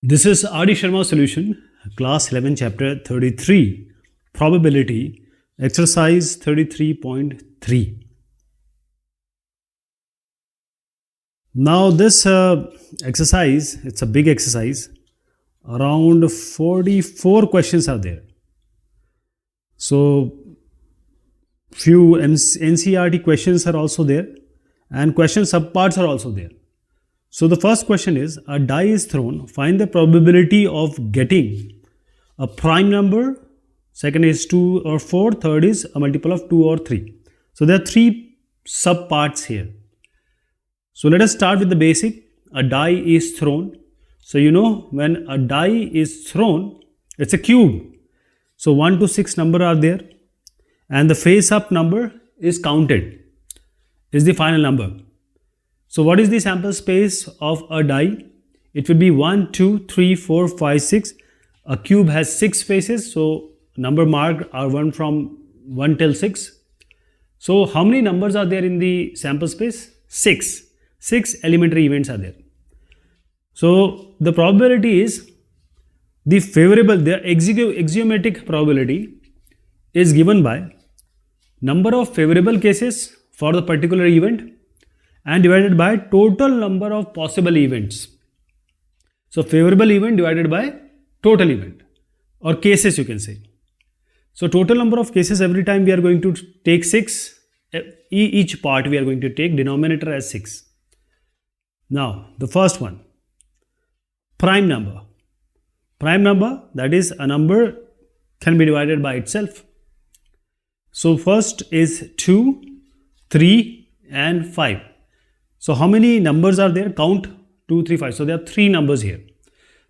This is R.D. Sharma solution, class 11, chapter 33, probability, exercise 33.3. Now this exercise, it's a big exercise, around 44 questions are there. So few NCERT questions are also there and question subparts are also there. So the first question is, a die is thrown, find the probability of getting a prime number, second is 2 or 4, third is a multiple of 2 or 3. So there are three subparts here. So let us start with the basic. A die is thrown. So you know, when a die is thrown, it's a cube. So 1 to 6 number are there and the face up number is counted, is the final number. So what is the sample space of a die? It will be 1, 2, 3, 4, 5, 6. A cube has 6 faces, so number marked are 1 from 1 till 6. So how many numbers are there in the sample space? 6. 6 elementary events are there. So the probability is the favorable, the axiomatic probability is given by number of favorable cases for the particular event and divided by total number of possible events. So favorable event divided by total event or cases you can say. So total number of cases, every time we are going to take 6, each part we are going to take denominator as 6. Now the first one, prime number. Prime number, that is a number can be divided by itself. So first is 2, 3 and 5. So how many numbers are there? Count 2, 3, 5. So there are 3 numbers here.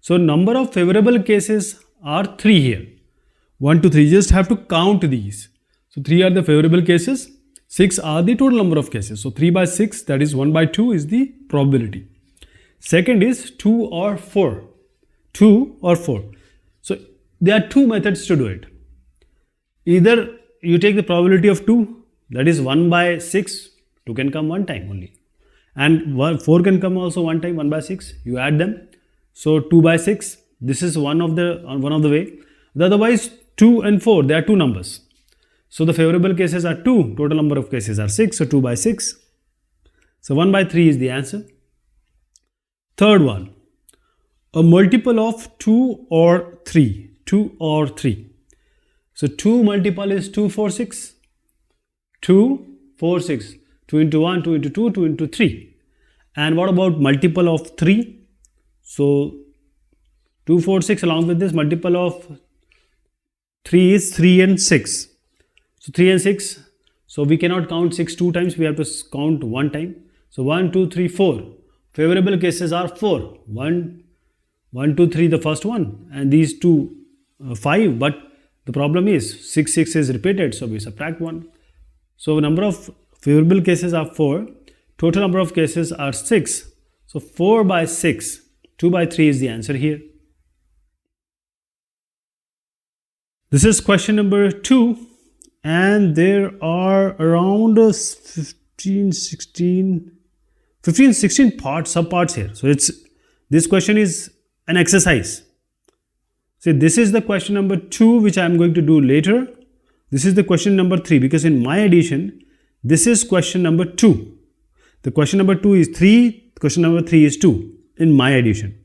So number of favorable cases are 3 here. 1, 2, 3. You just have to count these. So 3 are the favorable cases. 6 are the total number of cases. So 3 by 6, that is 1 by 2 is the probability. Second is 2 or 4. 2 or 4. So there are 2 methods to do it. Either you take the probability of 2, that is 1 by 6. 2 can come one time only. And 4 can come also one time, 1 by 6. You add them. So 2 by 6. This is one of the way. Otherwise 2 and 4, they are 2 numbers. So the favorable cases are 2. Total number of cases are 6. So 2 by 6. So 1 by 3 is the answer. Third one, a multiple of 2 or 3. 2 or 3. So 2 multiple is 2, 4, 6. 2, 4, 6. 2 into 1, 2 into 2, 2 into 3. And what about multiple of 3? So 2, 4, 6 along with this multiple of 3 is 3 and 6. So 3 and 6. So we cannot count 6 2 times. We have to count 1 time. So 1, 2, 3, 4. Favorable cases are 4. 1, 2, 3 the first one. And these two 5. But the problem is 6, 6 is repeated. So we subtract 1. So number of favorable cases are 4. Total number of cases are 6. So 4 by 6. 2 by 3 is the answer here. This is question number 2. And there are around 15, 16 parts, subparts here. So this question is an exercise. See, this is the question number 2 which I am going to do later. This is the question number 3 because in my addition, this is question number 2. The question number 2 is 3, question number 3 is 2 in my addition.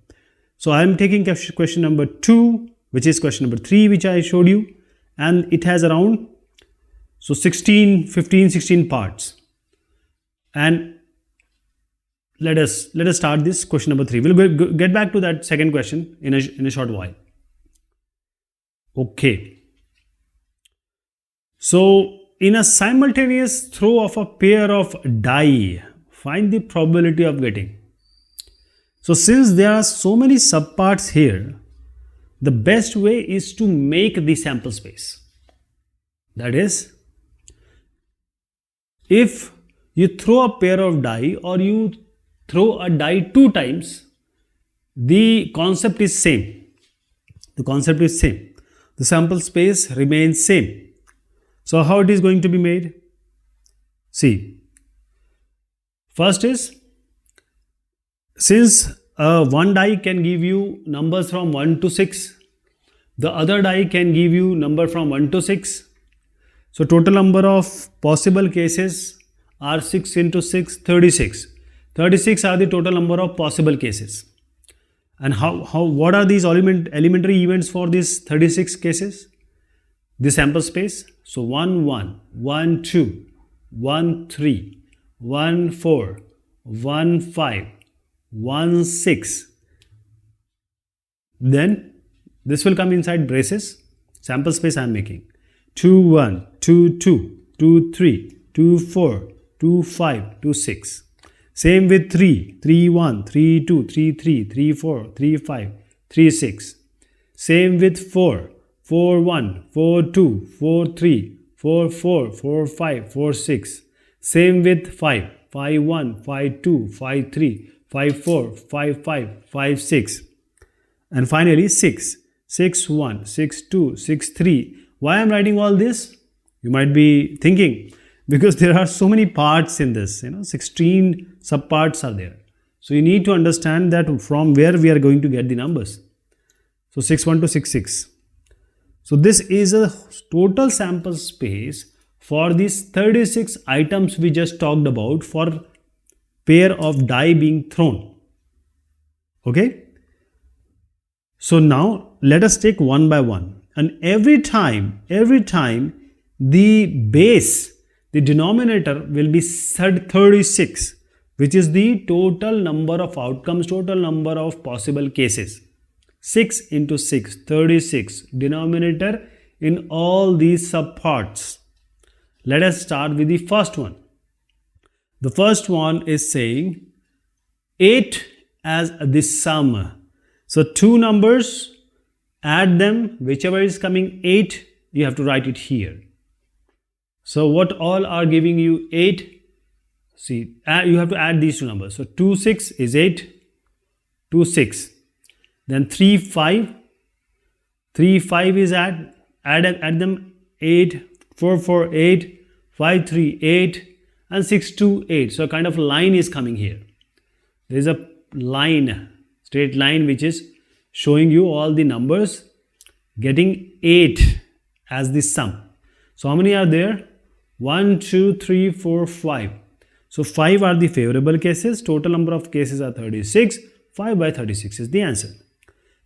So I am taking question number 2, which is question number 3, which I showed you, and it has around 15, 16 parts. And let us start this question number 3. We'll get back to that second question in a short while. Okay. So in a simultaneous throw of a pair of die, find the probability of getting. So since there are so many subparts here, the best way is to make the sample space. That is, if you throw a pair of die or you throw a die 2 times, the concept is same. The concept is same. The sample space remains same. So how it is going to be made? See, first is, since one die can give you numbers from 1 to 6. The other die can give you number from 1 to 6. So total number of possible cases are 6 into 6, 36. 36 are the total number of possible cases. And what are these elementary events for these 36 cases? The sample space. So 1, 1, 1, 2, 1, 3, 1, 4, 1, 5, 1, 6. Then this will come inside braces. Sample space I am making. 2, 1, 2, 2, 2, 3, 2, 4, 2, 5, 2, 6. Same with 3, 3, 1, 3, 2, 3, 3, 3, 4, 3, 5, 3, 6. Same with 4, 4, 1, 4, 2, 4, 3, 4, 4, 4, 5, 4, 6. Same with 5, 5, 1, 5, 2, 5, 3, 5, 4, 5, 5, 5, 6. And finally 6, 6, 1, 6, 2, 6, 3. Why I am writing all this? You might be thinking, because there are so many parts in this, 16 subparts are there. So you need to understand that from where we are going to get the numbers. So 6, 1 to 6, 6. So this is a total sample space for these 36 items we just talked about for pair of die being thrown. Okay? So now let us take one by one. And every time the base, the denominator will be 36, which is the total number of outcomes, total number of possible cases. 6 into 6, 36, denominator in all these subparts. Let us start with the first one. The first one is saying 8 as the sum. So two numbers, add them, whichever is coming 8, you have to write it here. So what all are giving you 8? See, you have to add these two numbers. So 2, 6 is 8, 2, 6. Then 3, 5. 3, 5 is add them 8, 4, 4, 8, 5, 3, 8 and 6, 2, 8. So a kind of line is coming here. There is a line, straight line, which is showing you all the numbers getting 8 as the sum. So how many are there? 1, 2, 3, 4, 5. So 5 are the favorable cases. Total number of cases are 36. 5 by 36 is the answer.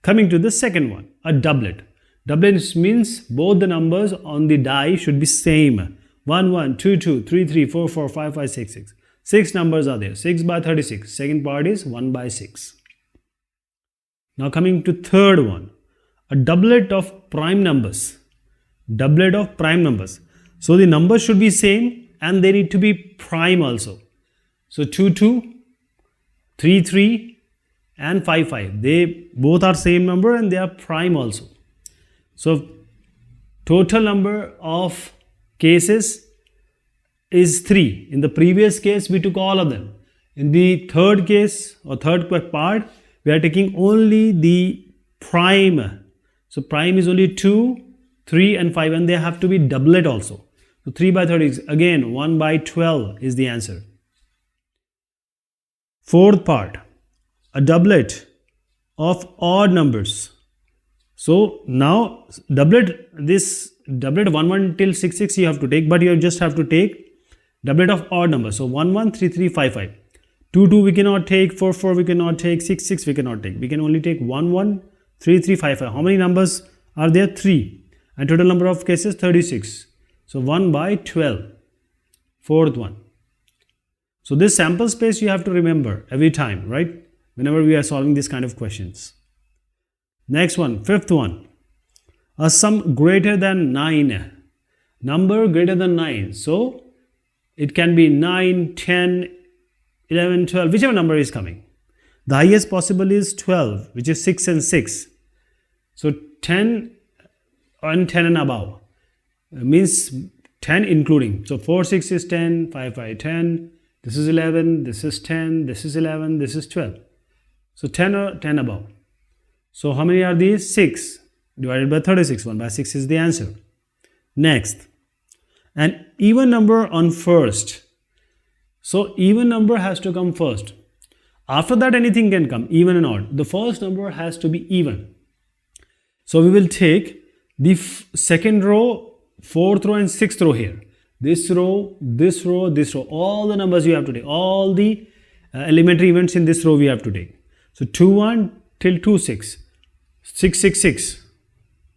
Coming to the second one, a doublet. Doublet means both the numbers on the die should be same. 1, 1, 2, 2, 3, 3, 4, 4, 5, 5, 6, 6. 6 numbers are there. 6 by 36. Second part is 1 by 6. Now coming to third one, a doublet of prime numbers. Doublet of prime numbers. So the numbers should be same and they need to be prime also. So 2, 2, 3, 3 and 5, 5. They both are same number and they are prime also. So total number of cases is 3. In the previous case, we took all of them. In the third case or third part, we are taking only the prime. So prime is only 2, 3 and 5 and they have to be doublet also. So 3 by 30, again 1 by 12 is the answer. Fourth part, a doublet of odd numbers. So now this doublet 1, 1 till 6, 6 you have to take, but you just have to take doublet of odd numbers. So 1, 1, 3, 3, 5, 5. 2, 2 we cannot take, 4, 4 we cannot take, 6, 6 we cannot take. We can only take 1, 1, 3, 3, 5, 5. How many numbers are there? 3. And total number of cases 36. So 1 by 12. Fourth one. So this sample space you have to remember every time, right? Whenever we are solving this kind of questions. Next one, fifth one. A sum greater than 9. Number greater than 9. So it can be 9, 10, 11, 12, whichever number is coming. The highest possible is 12, which is 6 and 6. So 10 and 10 and above means 10 including. So 4, 6 is 10, 5, 5, 10. This is 11, this is 10, this is 11, this is 12. So 10 or 10 above. So how many are these? 6 divided by 36. 1 by 6 is the answer. Next, an even number on first. So even number has to come first. After that, anything can come, even and odd. The first number has to be even. So we will take the second row, fourth row and sixth row here. This row, this row, this row. All the numbers you have to take. All the elementary events in this row we have to take. So 2, 1 till 2, 6. 6, 6, 6.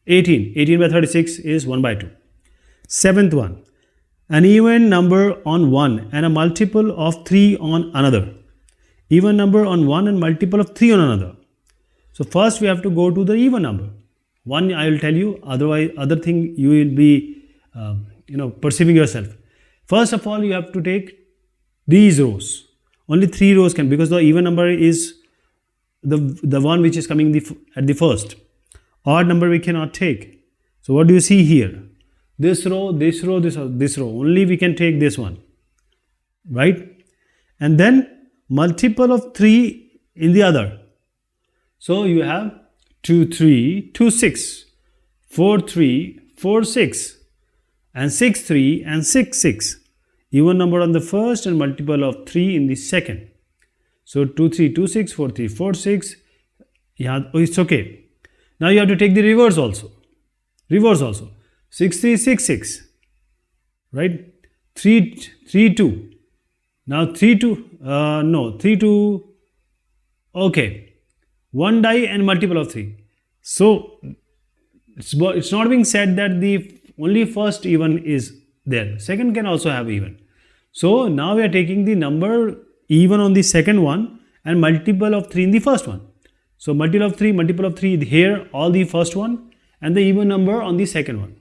18. 18 by 36 is 1 by 2. Seventh one. An even number on one and a multiple of 3 on another. Even number on one and multiple of 3 on another. So first we have to go to the even number. One I will tell you, otherwise other thing you will be perceiving yourself. First of all, you have to take these rows. Only 3 rows can, because the even number is the one which is coming at the first. Odd number we cannot take. So what do you see here? This row, this row, this row, this row. Only we can take this one. Right? And then multiple of 3 in the other. So you have 2, 3, 2, 6, 4, 3, 4, 6, and 6, 3, and 6, 6. Even number on the first and multiple of 3 in the second. So 2, 3, 2, 6, 4, 3, 4, 6. Yeah, it's okay. Now you have to take the reverse also. Reverse also. 6, 3, 6, 6. Right? 3, 3, 2. Now 3, 2. No, 3, 2. Okay. 1 die and multiple of 3. So it's not being said that the only first even is there. Second can also have even. So now we are taking the number even on the second one and multiple of 3 in the first one. So multiple of 3 here, all the first one, and the even number on the second one.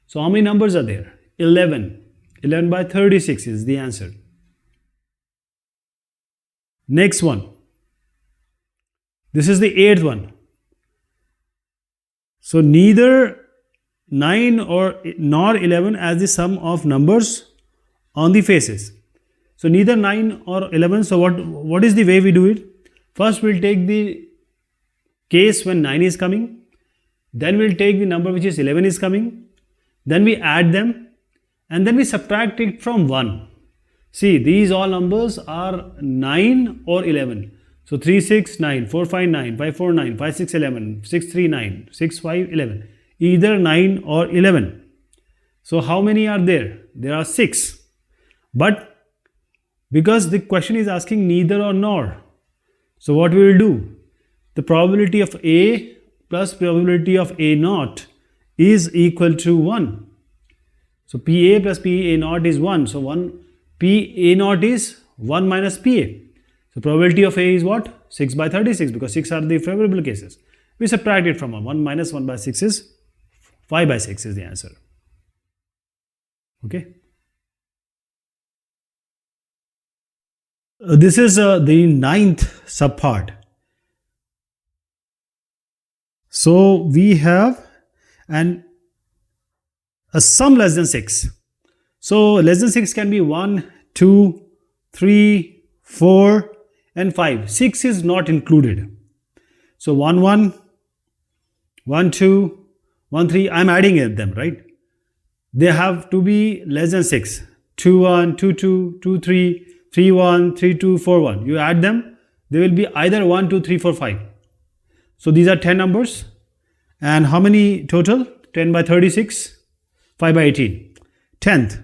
So how many numbers are there? 11. 11 by 36 is the answer. Next one. This is the 8th one. So neither 9 nor 11 as the sum of numbers on the faces. So neither 9 or 11. So what is the way we do it? First we'll take the case when 9 is coming. Then we'll take the number which is 11 is coming. Then we add them. And then we subtract it from 1. See, these all numbers are 9 or 11. So 3, 6, 9, 4, 5, 9, 5, 4, 9, 5, 6, 11, 6, 3, 9, 6, 5, 11. Either 9 or 11. So how many are there? There are 6. But because the question is asking neither or nor. So what we will do? The probability of A plus probability of A naught is equal to 1. So PA plus PA naught is 1. So PA naught is 1 minus PA. So probability of A is what? 6 by 36, because 6 are the favorable cases. We subtract it from 1. 1 minus 1 by 6 is 5 by 6 is the answer. Okay. This is the 9th subpart. So we have a sum less than 6. So less than 6 can be 1, 2, 3, 4 and 5. 6 is not included. So 1, 1, 1, 2, 1, 3. I am adding them, right? They have to be less than 6. 2, 1, 2, 2, 2, 3, 3, 1, 3, 2, 4, 1. You add them, they will be either 1, 2, 3, 4, 5. So these are 10 numbers. And how many total? 10 by 36, 5 by 18. 10th.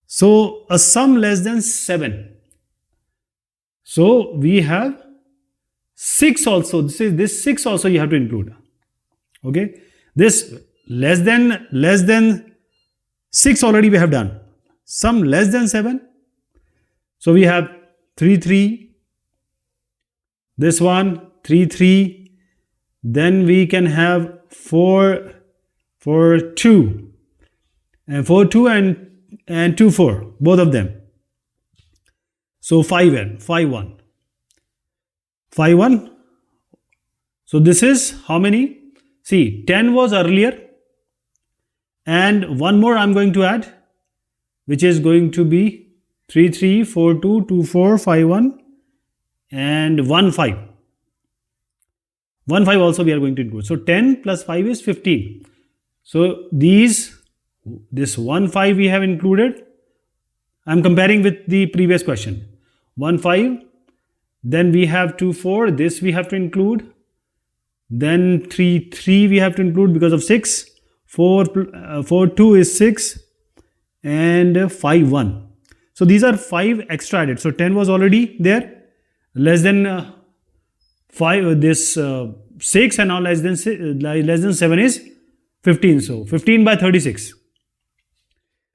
So a sum less than 7. So we have 6 also. This 6 also you have to include. Okay. This less than 6 already we have done. Sum less than 7. So we have 3, 3. This one 3, 3. Then we can have 4, 2. And 4, 2 and 2, 4. Both of them. So 5, 5, 1. 5, 1. So this is how many? See, 10 was earlier. And one more I am going to add, which is going to be 3, 3, 4, 2, 2, 4, 5, 1 and 1, 5. 1, 5 also we are going to include. So 10 plus 5 is 15. So this 1, 5 we have included. I am comparing with the previous question. 1 5, then we have 2 4, this we have to include, then 3 3 we have to include because of 6, 4 2 is 6, and 5 1. So these are 5 extra added. So 10 was already there, less than 5 this 6, and now less than 7 is 15. So 15 by 36.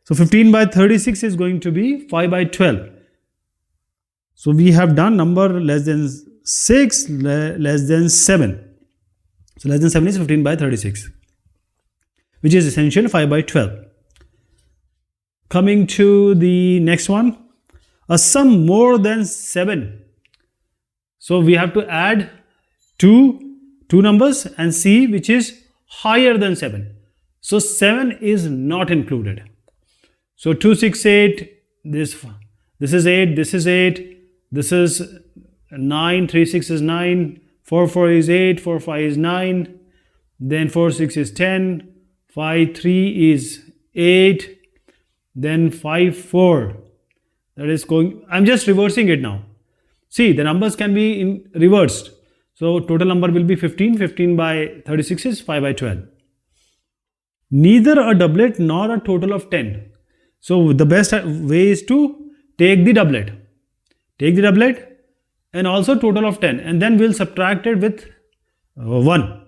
So 15 by 36 is going to be 5 by 12. So we have done number less than 6, less than 7. So less than 7 is 15 by 36, which is essentially 5 by 12. Coming to the next one, a sum more than 7. So we have to add two numbers and see which is higher than 7. So 7 is not included. So 2 6 8, this is 8, this is 8, this is 9, 3 6 is 9, 4 4 is 8, 4 5 is 9, then 4 6 is 10, 5 3 is 8, then 5 4, that is going, I'm just reversing it now. See, the numbers can be reversed. So total number will be 15. 15 by 36 is 5 by 12. Neither a doublet nor a total of 10. So the best way is to take the doublet. Take the doublet and also total of 10, and then we'll subtract it with 1.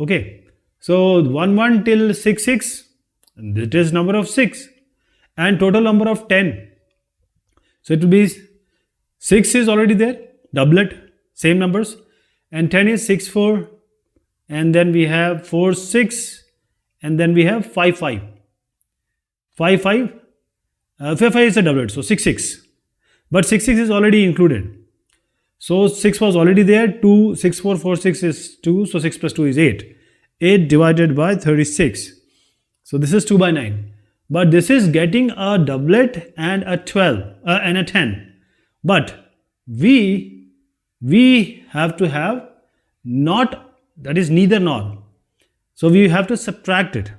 Okay. So 1 1 till 6 6, that is number of 6, and total number of 10. So it will be 6 is already there, doublet, same numbers, and 10 is 6 4, and then we have 4 6, and then we have 5 5. 5 5, 5 5 is a doublet, so 6 6. But 6 6 is already included. So 6 was already there, 2, 6 4, 4 6 is 2, so 6 plus 2 is 8. 8 divided by 36. So this is 2 by 9. But this is getting a doublet and a 12 and a 10. But we have to have not, that is neither nor. So we have to subtract it.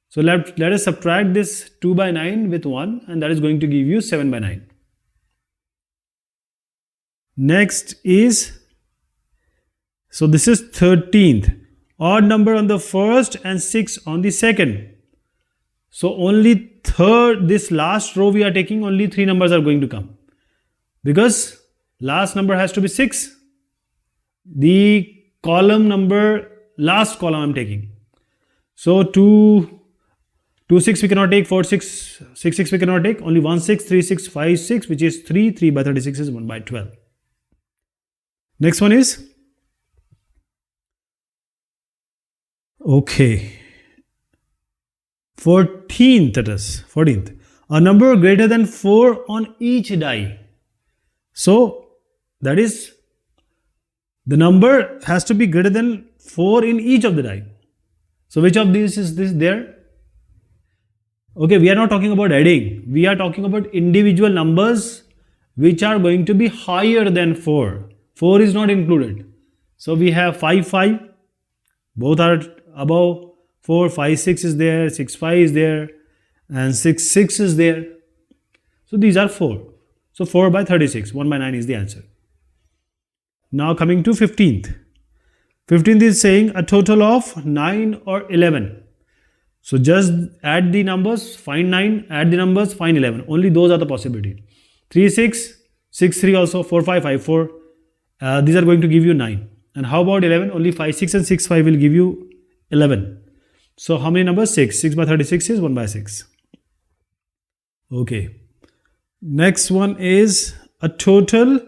So let us subtract this 2 by 9 with 1, and that is going to give you 7 by 9. Next is, so this is 13th. Odd number on the first and 6 on the second. So only third, this last row we are taking, only 3 numbers are going to come. Because last number has to be 6. The column number, last column I am taking. So 2 6 we cannot take, 4 6, 6 6 we cannot take, only 1 6, 3 6, 5 6, which is 3, 3 by 36 is 1 by 12. Next one is, okay, 14th, that is 14th. A number greater than 4 on each die. So that is, the number has to be greater than 4 in each of the die. So which of these is this there? Okay, we are not talking about adding. We are talking about individual numbers which are going to be higher than 4. 4 is not included. So we have 5 5. Both are above 4. 5 6 is there. 6 5 is there. And 6 6 is there. So these are 4. So 4 by 36. 1 by 9 is the answer. Now coming to 15th. 15th is saying a total of 9 or 11. So just add the numbers, find 9, add the numbers, find 11. Only those are the possibility. 3 6, 6 3 also, 4 5 5 4. These are going to give you 9. And how about 11? Only 5 6 and 6 5 will give you 11. So how many numbers? 6. 6 by 36 is 1 by 6. Okay. Next one is a total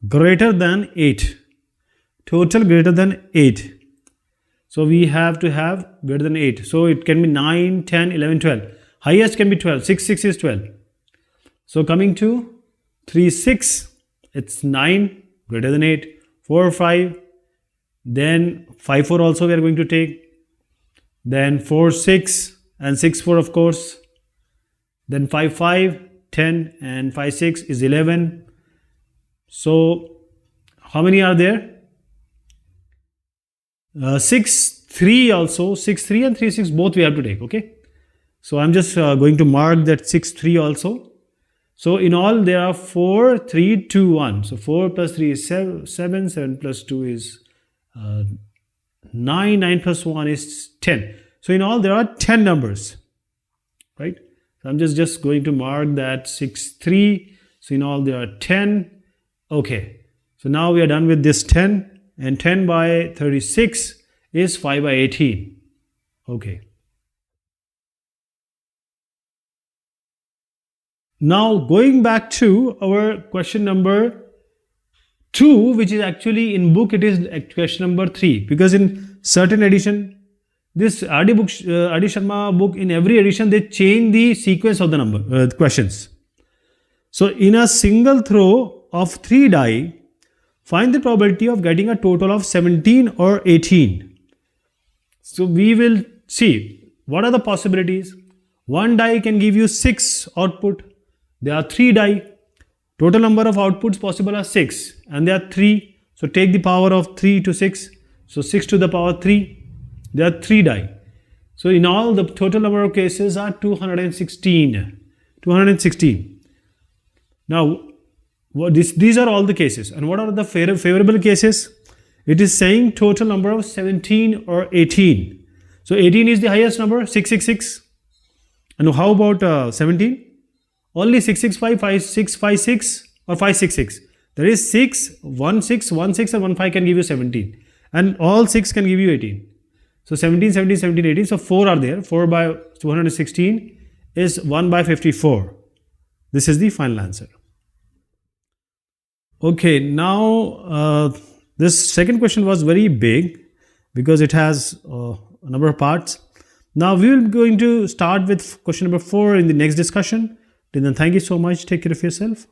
greater than 8. Total greater than 8. So we have to have greater than 8. So it can be 9, 10, 11, 12. Highest can be 12. 6 6 is 12. So coming to 3 6, it's 9 greater than 8. 4 5. Then 5 4 also we are going to take. Then 4 6 and 6 4 of course. Then 5 5, 10 and 5 6 is 11. So how many are there? 6 3 also, 6 3 and 3 6 both we have to take. Okay, so I'm just going to mark that 6 3 also. So in all there are 4, 3, 2, 1. So 4 plus 3 is 7, 7 plus 2 is 9, 9 plus 1 is 10. So in all there are 10 numbers, right? So I'm just going to mark that 6, 3. So in all there are 10. Okay. So now we are done with this 10, and 10 by 36 is 5 by 18. Okay. Now going back to our question number 2, which is actually in book, it is question number 3, because in certain edition, this RD Sharma book, in every edition they change the sequence of the number questions. So in a single throw of 3 die, find the probability of getting a total of 17 or 18. So we will see what are the possibilities. One die can give you 6 output. There are 3 die. Total number of outputs possible are 6, and there are 3. So take the power of 3 to 6. So 6 to the power 3. There are 3 die. So in all, the total number of cases are 216. 216. Now, these are all the cases. And what are the favorable cases? It is saying total number of 17 or 18. So 18 is the highest number, 666. And how about 17? Only 665, 5656 or 566. There is 6, 1, 6, 1, 6 and 1, 5 can give you 17. And all 6 can give you 18. So 17, 17, 17, 18. So 4 are there. 4 by 216 is 1 by 54. This is the final answer. Okay, now this second question was very big because it has a number of parts. Now we will going to start with question number 4 in the next discussion. Till then, thank you so much. Take care of yourself.